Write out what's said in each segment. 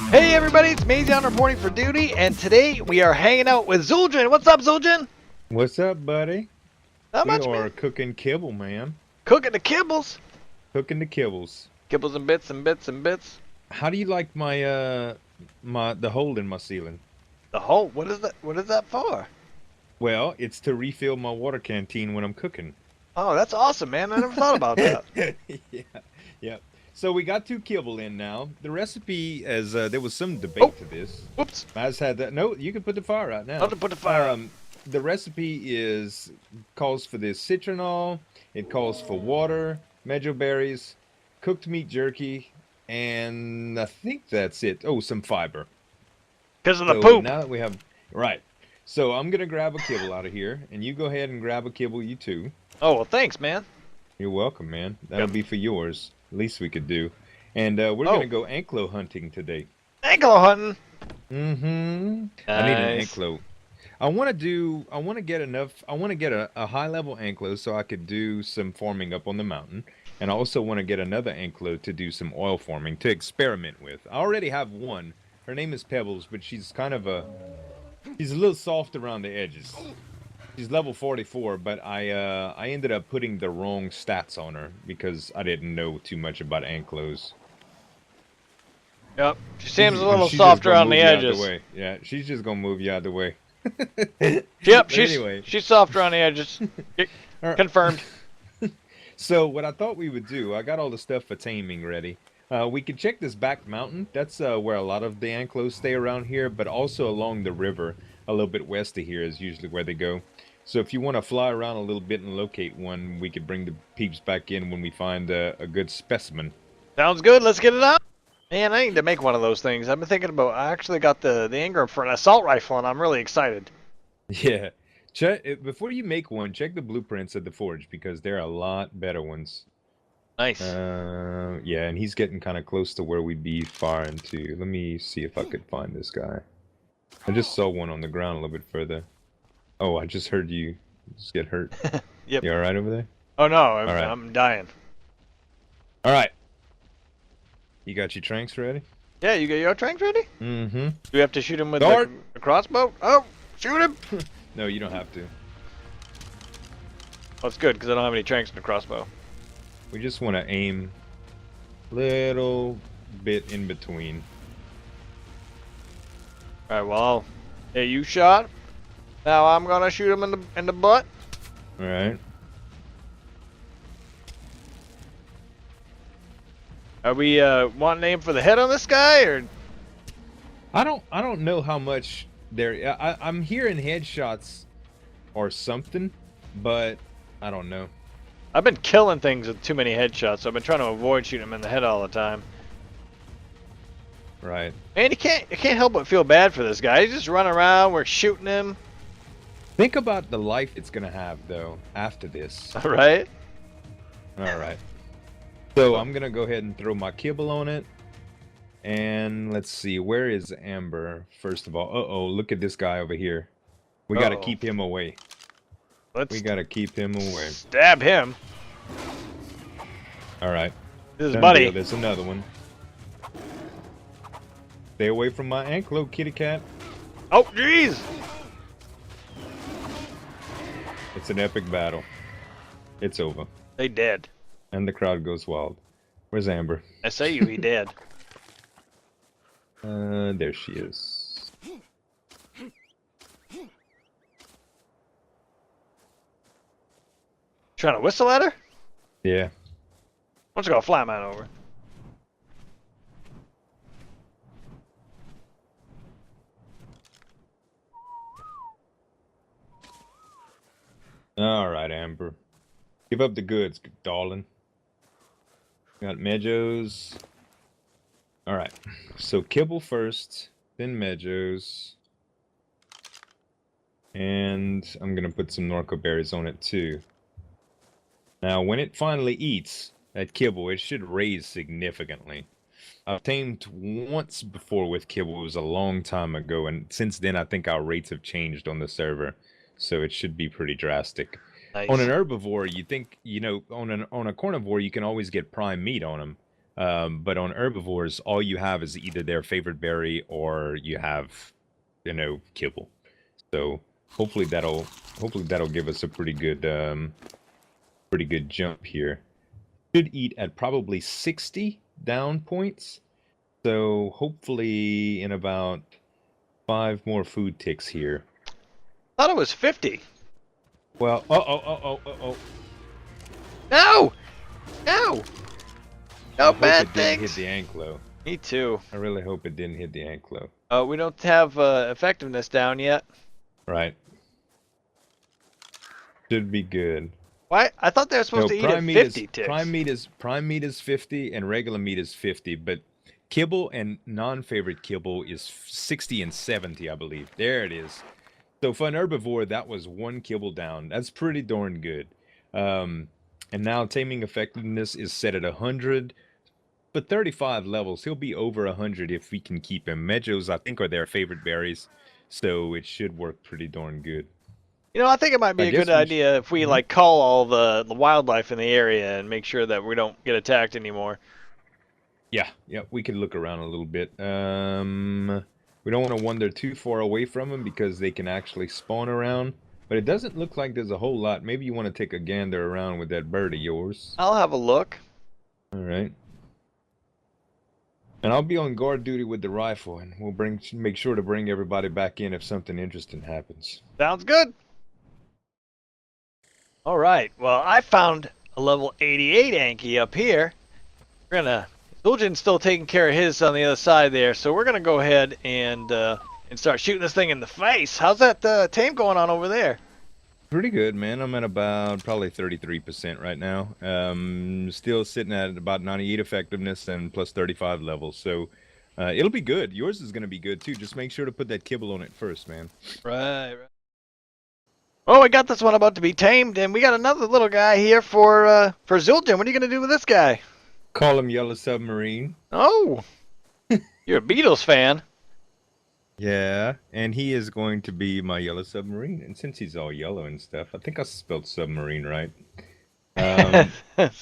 Hey everybody, it's Maz and I reporting for duty, and today we are hanging out with Zul'jin. What's up, Zul'jin? What's up, buddy? Not We much, are man. cooking kibble, man. Cooking the kibbles. Cooking the kibbles. Kibbles and bits and bits and bits. How do you like my the hole in my ceiling? The hole? What is that? What is that for? Well, it's to refill my water canteen when I'm cooking. Oh, that's awesome, man. I never thought about that. Yeah, yeah. So we got 2 kibble in now. The recipe, as there was some debate to this. Whoops. Maz had that. No, you can put the fire out now. I'll put the fire out. The recipe calls for this citronal. It calls for water, medjool berries, cooked meat jerky, and I think that's it. Oh, some fiber. Because of the So poop. now that we have, right. So I'm gonna grab a kibble out of here, and you go ahead and grab a kibble, you too. Oh, well, thanks, man. You're welcome, man. That'll Yep. be for yours. Least we could do. And we're gonna go anklo hunting today. Ankylo hunting. Mm-hmm. Nice. I need an anklo. I want to get a high level anklo so I could do some farming up on the mountain. And I also want to get another anklo to do some oil farming to experiment with. I already have one. Her name is Pebbles, but she's she's a little soft around the edges. She's level 44, but I ended up putting the wrong stats on her because I didn't know too much about anklos. Yep. She seems a little She's softer just gonna on the move you out edges. way. Yeah, she's just gonna move you out of the way. Yep, But anyway. she's softer on the edges. Confirmed. So what I thought we would do, I got all the stuff for taming ready. We could check this back mountain. That's where a lot of the anklos stay around here, but also along the river, a little bit west of here is usually where they go. So if you want to fly around a little bit and locate one, we could bring the peeps back in when we find a good specimen. Sounds good. Let's get it on. Man, I need to make one of those things. I've been thinking about. I actually got the Ingram for an assault rifle, and I'm really excited. Yeah. Check before you make one, check the blueprints at the forge because there are a lot better ones. Nice. Yeah, and he's getting kind of close to where we'd be firing to. Let me see if I could find this guy. I just saw one on the ground a little bit further. Oh, I just heard you just get hurt. Yep. You all right over there? Oh no, All right. I'm dying. All right. You got your tranks ready? Yeah, you got your tranks ready? Mm-hmm. Do we have to shoot him with Guard. the crossbow? Oh, shoot him! No, you don't have to. Well, it's good because I don't have any tranks in the crossbow. We just want to aim little bit in between. All right, well, hey, you shot. Now I'm gonna shoot him in the butt. All right. Are we wanting to aim for the head on this guy, or? I don't know how much there. I'm hearing headshots or something, but I don't know. I've been killing things with too many headshots, so I've been trying to avoid shooting him in the head all the time. Right. Man, you can't help but feel bad for this guy. He's just running around. We're shooting him. Think about the life it's gonna have though after this. All right. All right. So I'm gonna go ahead and throw my kibble on it. And let's see, where is Amber? First of all, uh-oh, look at this guy over here. We gotta keep him away. We gotta keep him away. Stab him. All right. This is Done Buddy. deal. There's another one. Stay away from my anklo, kitty cat. Oh, jeez. It's an epic battle. It's over. They dead. And the crowd goes wild. Where's Amber? I say you, he dead. There she is. Trying to whistle at her? Yeah. Why don't you go fly mine over? All right, Amber. Give up the goods, darling. Got Medjos. All right. So kibble first, then Medjos. And I'm going to put some Norco berries on it too. Now, when it finally eats that kibble, it should raise significantly. I've tamed once before with kibble. It was a long time ago, and since then I think our rates have changed on the server. So it should be pretty drastic. Nice. On an herbivore, you think, on a carnivore, you can always get prime meat on them. But on herbivores, all you have is either their favorite berry or you have, kibble. So hopefully that'll give us a pretty good jump here. Should eat at probably 60 down points. So hopefully in about 5 more food ticks here. Thought it was 50. Well, oh. No! No! No bad It things. didn't hit the Ankylo. Me too. I really hope it didn't hit the Ankylo. We don't have effectiveness down yet. Right. Should be good. Why? I thought they were supposed to eat at 50 ticks. Prime meat is 50 and regular meat is 50, but kibble and non-favorite kibble is 60 and 70, I believe. There it is. So for an herbivore, that was 1 kibble down. That's pretty darn good. And now taming effectiveness is set at 100. But 35 levels, he'll be over 100 if we can keep him. Medjos, I think, are their favorite berries, so it should work pretty darn good. You know, I think it might be a good idea if we like call all the wildlife in the area and make sure that we don't get attacked anymore. Yeah, we could look around a little bit. We don't want to wander too far away from them because they can actually spawn around. But it doesn't look like there's a whole lot. Maybe you want to take a gander around with that bird of yours. I'll have a look. All right. And I'll be on guard duty with the rifle, and we'll make sure to bring everybody back in if something interesting happens. Sounds good. All right. Well, I found a level 88 Anky up here. We're gonna. Zul'jin's still taking care of his on the other side there, so we're gonna go ahead and start shooting this thing in the face. How's that tame going on over there? Pretty good, man. I'm at about probably 33% right now. Still sitting at about 98 effectiveness and plus 35 levels. So it'll be good. Yours is going to be good too. Just make sure to put that kibble on it first, man. Right. Oh, we got this one about to be tamed, and we got another little guy here for Zul'jin. What are you going to do with this guy? Call him Yellow Submarine. Oh, you're a Beatles fan. Yeah, and he is going to be my Yellow Submarine. And since he's all yellow and stuff, I think I spelled submarine right. But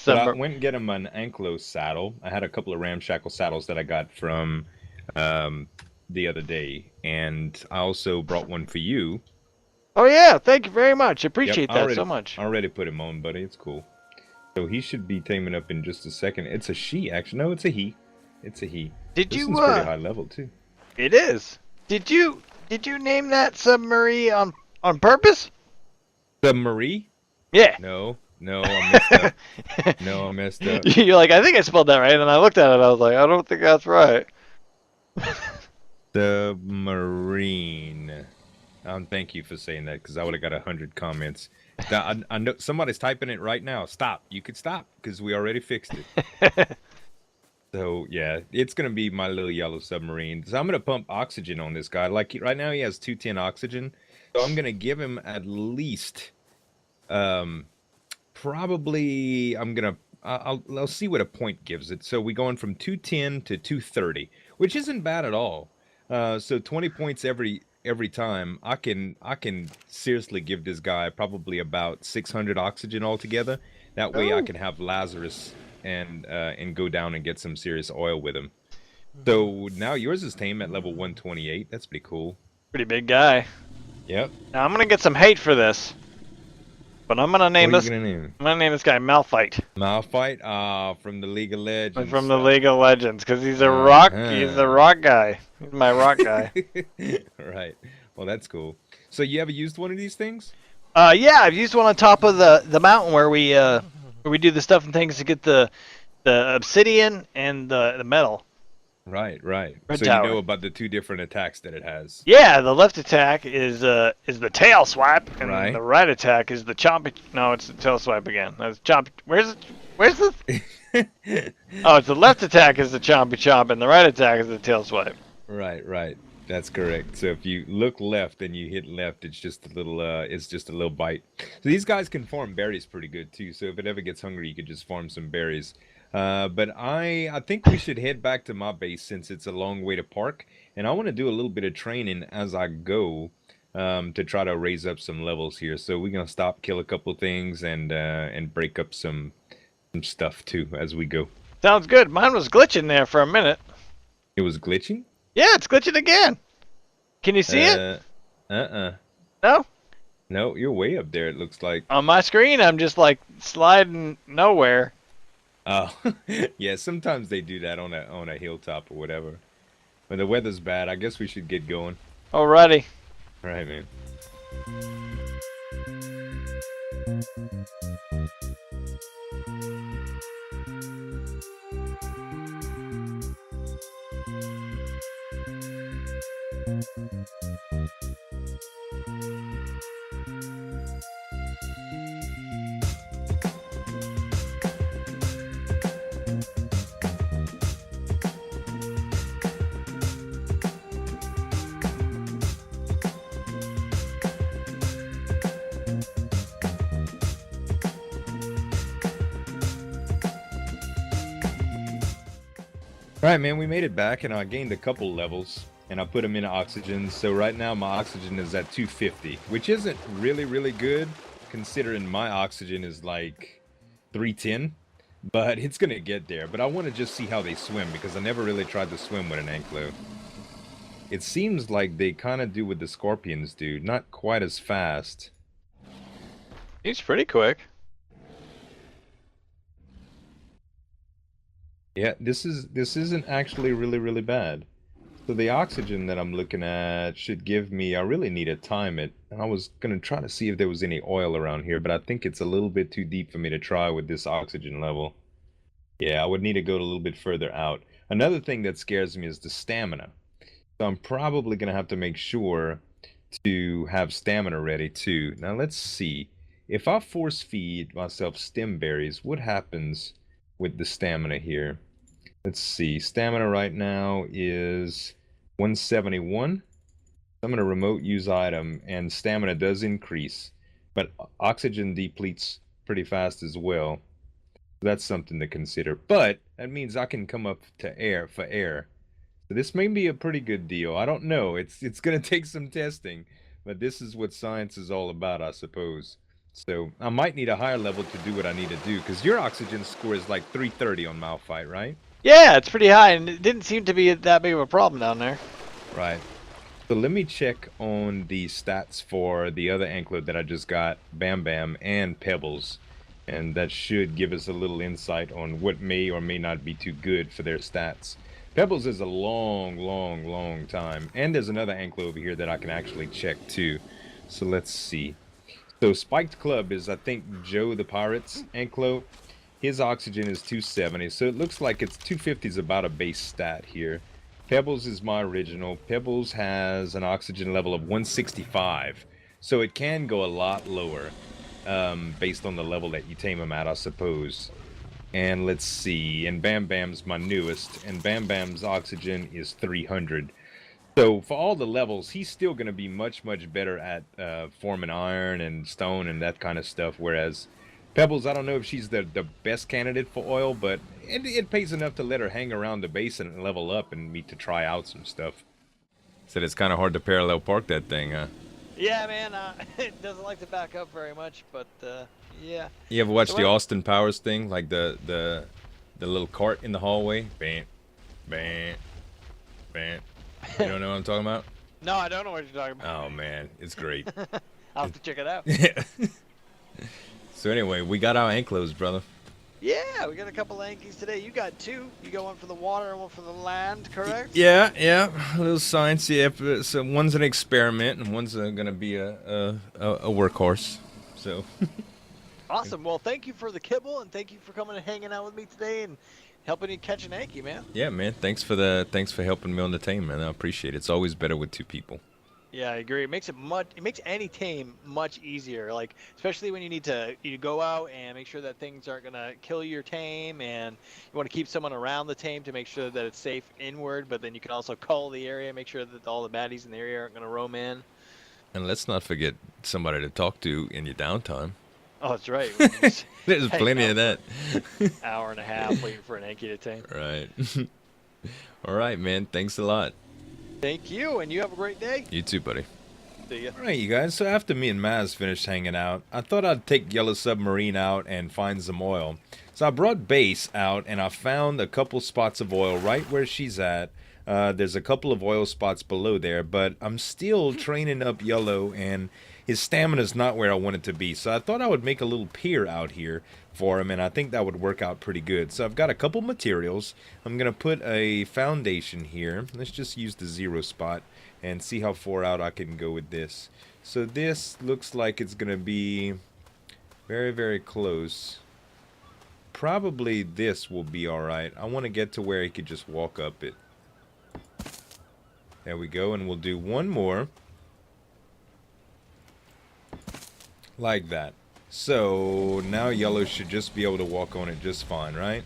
I went and get him an Ankylo saddle. I had a couple of ramshackle saddles that I got from the other day. And I also brought one for you. Oh, yeah. Thank you very much. I appreciate that so much. I already put him on, buddy. It's cool. So he should be taming up in just a second. It's a she, actually. No, it's a he. It's a he. This one's pretty high level, too. It is. Did you name that submarine on purpose? Submarine? Yeah. No, I messed up. No, I messed up. You're like, I think I spelled that right, and I looked at it, I was like, I don't think that's right. Submarine. Thank you for saying that, because I would have got 100 comments. I know somebody's typing it right now. Stop. You could stop, because we already fixed it. So, yeah, it's going to be my little yellow submarine. So I'm going to pump oxygen on this guy. Like, right now he has 210 oxygen. So I'm going to give him at least, probably, I'll see what a point gives it. So we're going from 210 to 230, which isn't bad at all. So 20 points every time. I can seriously give this guy probably about 600 oxygen altogether. That way I can have Lazarus and go down and get some serious oil with him. So now yours is tame at level 128. That's pretty cool. Pretty big guy. Yep. Now I'm gonna get some hate for this, but I'm gonna name this. I'm gonna name this guy Malphite. Malphite, from the League of Legends. From the League of Legends, because he's a rock. He's a rock guy. He's my rock guy. Right. Well, that's cool. So you ever used one of these things? Yeah, I've used one on top of the mountain where we do the stuff and things to get the obsidian and the metal. Right. Red So tower. you know about the 2 different attacks that it has. Yeah, the left attack is the tail swipe, and Right. the right attack is the chomp. No, it's the tail swipe again. That's chomp. Where's the? Oh, it's the left attack is the chompy chomp, and the right attack is the tail swipe. Right. That's correct. So if you look left and you hit left, it's just a little bite. So these guys can farm berries pretty good too. So if it ever gets hungry, you could just farm some berries. But I think we should head back to my base since it's a long way to park, and I want to do a little bit of training as I go to try to raise up some levels here. So we're gonna stop, kill a couple things, and break up some stuff too as we go. Sounds good. Mine was glitching there for a minute. It was glitching? Yeah, it's glitching again. Can you see it? No? No, you're way up there, it looks like. On my screen, I'm just like sliding nowhere. Oh, yeah, sometimes they do that on a hilltop or whatever. When the weather's bad, I guess we should get going. Alrighty. All right, man. Alright, man, we made it back, and I gained a couple levels, and I put them in oxygen. So right now my oxygen is at 250, which isn't really good, considering my oxygen is like 310, but it's gonna get there. But I want to just see how they swim, because I never really tried to swim with an Ankylo. It seems like they kind of do what the scorpions do, not quite as fast. He's pretty quick. Yeah, this isn't actually really bad. So the oxygen that I'm looking at should give me, I really need to time it. And I was gonna try to see if there was any oil around here, but I think it's a little bit too deep for me to try with this oxygen level. Yeah, I would need to go a little bit further out. Another thing that scares me is the stamina. So I'm probably gonna have to make sure to have stamina ready too. Now let's see. If I force feed myself stem berries, what happens with the stamina here? Let's see, stamina right now is 171. I'm going to remote use item, and stamina does increase, but oxygen depletes pretty fast as well. That's something to consider, but that means I can come up to air for air. So this may be a pretty good deal. I don't know, it's going to take some testing, but this is what science is all about, I suppose. So I might need a higher level to do what I need to do, because your oxygen score is like 330 on Malphite, right? Yeah, it's pretty high, and it didn't seem to be that big of a problem down there. Right. So let me check on the stats for the other Ankylo that I just got, Bam Bam and Pebbles. And that should give us a little insight on what may or may not be too good for their stats. Pebbles is a long time. And there's another Ankylo over here that I can actually check too. So let's see. So Spiked Club is, I think, Joe the Pirate's Ankylo. His oxygen is 270, so it looks like it's 250 is about a base stat here. Pebbles is my original. Pebbles has an oxygen level of 165, so it can go a lot lower based on the level that you tame him at, I suppose. And let's see, and Bam Bam's my newest, and Bam Bam's oxygen is 300. So for all the levels, he's still going to be much better at forming iron and stone and that kind of stuff, whereas Pebbles, I don't know if she's the best candidate for oil, but it pays enough to let her hang around the basin and level up and me to try out some stuff. Said it's kind of hard to parallel park that thing, huh? Yeah, man, it doesn't like to back up very much, but yeah. You ever watch the Austin Powers thing, like the little cart in the hallway? Bam, bam, bam. You don't know what I'm talking about? No, I don't know what you're talking about. Oh man, it's great. I'll have to check it out. Yeah. So anyway, we got our Ankylos, brother. Yeah, we got a couple of Ankies today. You got two. You got one for the water and one for the land, correct? Yeah, a little science. Yeah, so one's an experiment and one's gonna be a workhorse. So. Awesome. Well, thank you for the kibble and thank you for coming and hanging out with me today and helping me catch an Anky, man. Yeah, man. Thanks for helping me on the tame, man. I appreciate it. It's always better with two people. Yeah, I agree. It makes any tame much easier. Like, especially when you go out and make sure that things aren't gonna kill your tame, and you want to keep someone around the tame to make sure that it's safe inward. But then you can also cull the area, make sure that all the baddies in the area aren't gonna roam in. And let's not forget somebody to talk to in your downtime. Oh, that's right. There's plenty of that. Hour and a half waiting for an Anky to tame. Right. All right, man. Thanks a lot. Thank you, and you have a great day. You too, buddy. See ya. Alright, you guys, so after me and Maz finished hanging out, I thought I'd take Yellow Submarine out and find some oil. So I brought Base out, and I found a couple spots of oil right where she's at. There's a couple of oil spots below there, but I'm still training up Yellow, and his stamina's not where I want it to be. So I thought I would make a little pier out here for him, and I think that would work out pretty good. So I've got a couple materials. I'm going to put a foundation here. Let's just use the 0 spot and see how far out I can go with this. So this looks like it's going to be very, very close. Probably this will be alright. I want to get to where he could just walk up it. There we go, and we'll do one more. Like that. So now Yellow should just be able to walk on it just fine, right?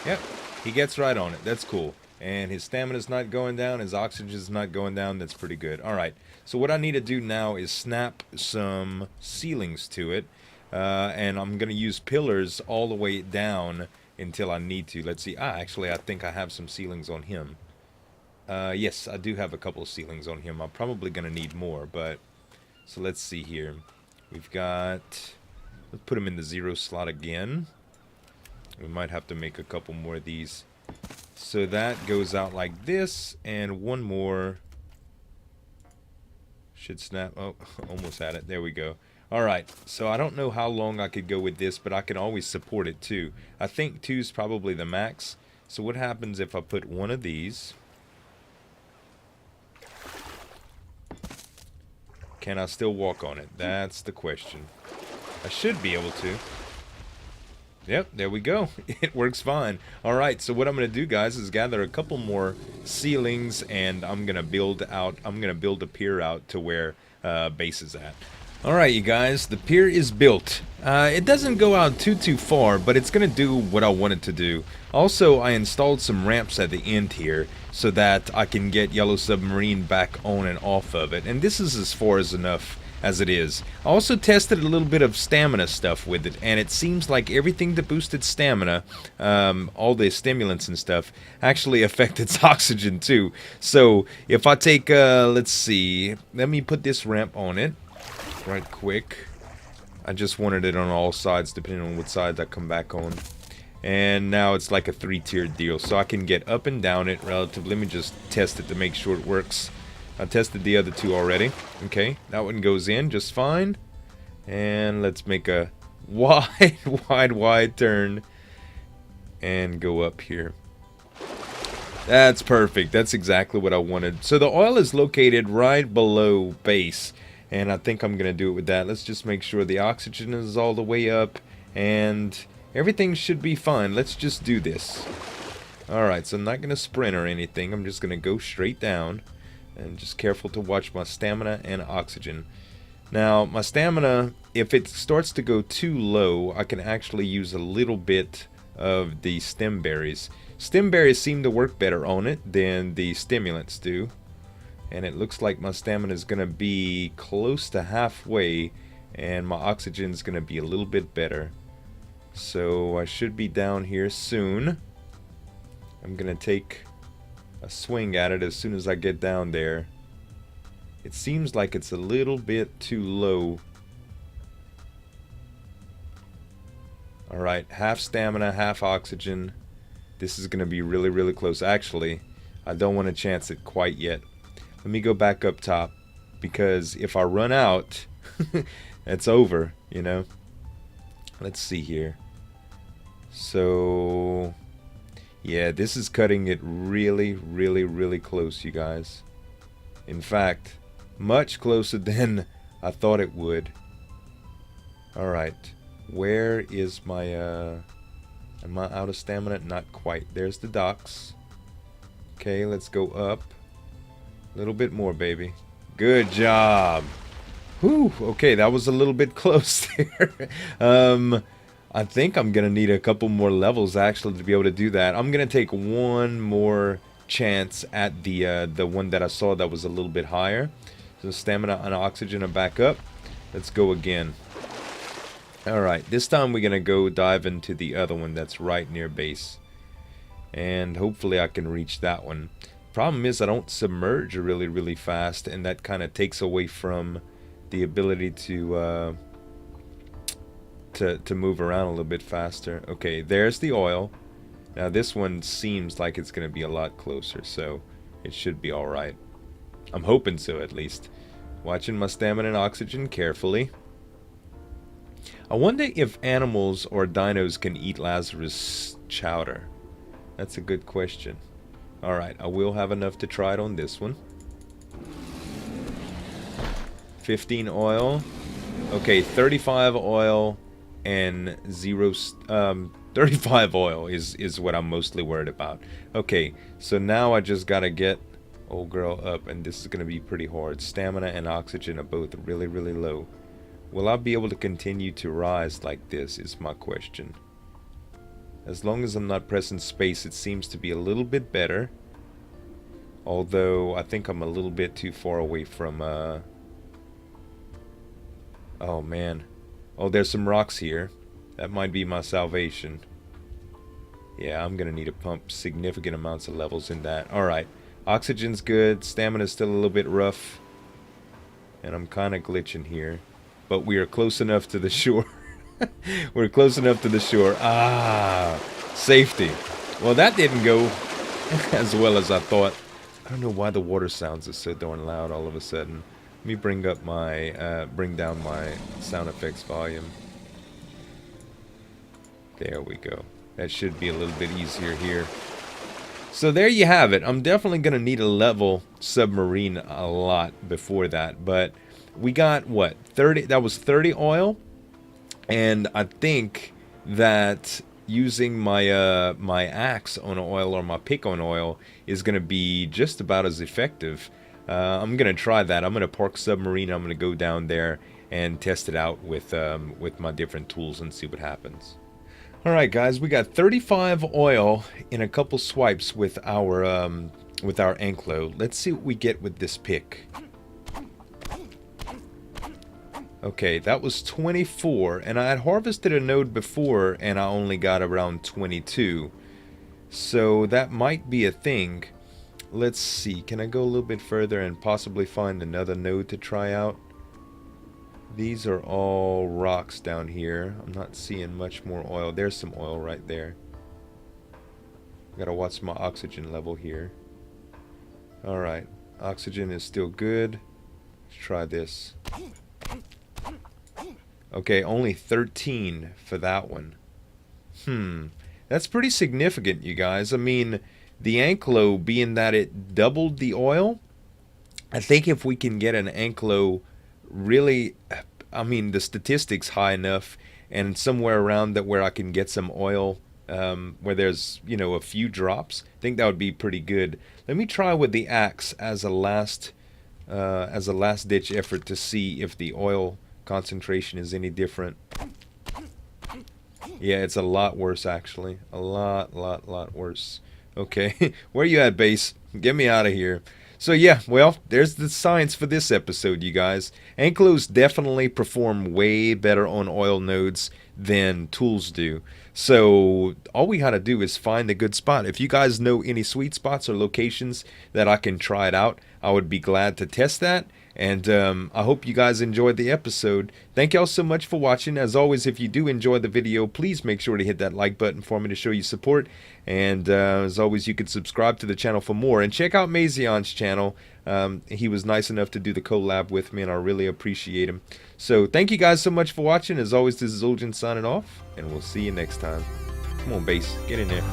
Yep, he gets right on it. That's cool. And his stamina's not going down, his oxygen's not going down. That's pretty good. Alright, so what I need to do now is snap some ceilings to it. And I'm going to use pillars all the way down until I need to. Let's see. Actually, I think I have some ceilings on him. Yes, I do have a couple of ceilings on him. I'm probably going to need more, but... So let's see here. We've got... Let's put him in the 0 slot again. We might have to make a couple more of these. So that goes out like this, and one more should snap. Oh, almost had it. There we go. Alright, so I don't know how long I could go with this, but I can always support it too. I think 2 is probably the max. So what happens if I put one of these? Can I still walk on it? That's the question. I should be able to. Yep, there we go. It works fine. Alright, so what I'm going to do, guys, is gather a couple more ceilings, and I'm going to build a pier out to where Base is at. Alright, you guys, the pier is built. It doesn't go out too far, but it's going to do what I want it to do. Also, I installed some ramps at the end here so that I can get Yellow Submarine back on and off of it. And this is as far as enough as it is. I also tested a little bit of stamina stuff with it, and it seems like everything that boosted stamina, all the stimulants and stuff, actually affect its oxygen too. So if I take, let's see, let me put this ramp on it right quick. I just wanted it on all sides depending on what side I come back on. And now it's like a 3-tiered deal, so I can get up and down it relatively. Let me just test it to make sure it works. I tested the other 2 already. Okay, that one goes in just fine. And let's make a wide turn and go up here. That's perfect. That's exactly what I wanted. So the oil is located right below Base, and I think I'm going to do it with that. Let's just make sure the oxygen is all the way up, and everything should be fine. Let's just do this. Alright, so I'm not going to sprint or anything. I'm just going to go straight down. And just careful to watch my stamina and oxygen. Now, my stamina, if it starts to go too low, I can actually use a little bit of the stem berries. Stem berries seem to work better on it than the stimulants do. And it looks like my stamina is going to be close to halfway, and my oxygen is going to be a little bit better. So I should be down here soon. I'm going to take a swing at it as soon as I get down there. It seems like it's a little bit too low. Alright, half stamina, half oxygen. This is going to be really, really close. Actually, I don't want to chance it quite yet. Let me go back up top, because if I run out, it's over, you know. Let's see here. So... yeah, this is cutting it really, really, really close, you guys. In fact, much closer than I thought it would. Alright, where is my, am I out of stamina? Not quite. There's the docks. Okay, let's go up. A little bit more, baby. Good job. Whew, okay, that was a little bit close there. I think I'm going to need a couple more levels actually to be able to do that. I'm going to take one more chance at the one that I saw that was a little bit higher. So stamina and oxygen are back up. Let's go again. Alright, this time we're going to go dive into the other one that's right near Base. And hopefully I can reach that one. Problem is I don't submerge really fast, and that kind of takes away from the ability to move around a little bit faster. Okay, there's the oil. Now this one seems like it's going to be a lot closer, so it should be alright. I'm hoping so, at least. Watching my stamina and oxygen carefully. I wonder if animals or dinos can eat Lazarus chowder. That's a good question. Alright, I will have enough to try it on this one. 15 oil. Okay, 35 oil and 35 oil is what I'm mostly worried about. Okay, so now I just gotta get old girl up, and this is gonna be pretty hard. Stamina and oxygen are both really low. Will I be able to continue to rise like this is my question. As long as I'm not pressing space, it seems to be a little bit better. Although, I think I'm a little bit too far away from, oh, man. Oh, there's some rocks here. That might be my salvation. Yeah, I'm gonna need to pump significant amounts of levels in that. Alright. Oxygen's good. Stamina's still a little bit rough. And I'm kind of glitching here. But we are close enough to the shore. We're close enough to the shore. Ah, safety. Well, that didn't go as well as I thought. I don't know why the water sounds are so darn loud all of a sudden. Let me bring up my, bring down my sound effects volume. There we go. That should be a little bit easier here. So there you have it. I'm definitely going to need a level submarine a lot before that. But we got, what, 30? That was 30 oil. And I think that using my my axe on oil or my pick on oil is going to be just about as effective. I'm going to try that. I'm going to park submarine. I'm going to go down there and test it out with my different tools and see what happens. Alright guys, we got 35 oil in a couple swipes with our Ankylo. Let's see what we get with this pick. Okay, that was 24, and I had harvested a node before, and I only got around 22. So that might be a thing. Let's see, can I go a little bit further and possibly find another node to try out? These are all rocks down here. I'm not seeing much more oil. There's some oil right there. Gotta watch my oxygen level here. Alright, oxygen is still good. Let's try this. Okay, only 13 for that one. That's pretty significant, you guys. I mean, the Ankylo, being that it doubled the oil, I think if we can get an Ankylo really, I mean, the statistics high enough, and somewhere around that where I can get some oil, where there's, you know, a few drops, I think that would be pretty good. Let me try with the axe as a last ditch effort to see if the oil concentration is any different. Yeah, it's a lot worse actually. A lot worse. Okay, where you at, base? Get me out of here. So yeah, well, there's the science for this episode, you guys. Ankylos definitely perform way better on oil nodes than tools do. So all we gotta do is find a good spot. If you guys know any sweet spots or locations that I can try it out, I would be glad to test that. And I hope you guys enjoyed the episode. Thank y'all so much for watching. As always, if you do enjoy the video, please make sure to hit that like button for me to show you support. And as always, you can subscribe to the channel for more. And check out Mazion's channel. He was nice enough to do the collab with me, and I really appreciate him. So thank you guys so much for watching. As always, this is Zul'jin signing off, and we'll see you next time. Come on, base. Get in there.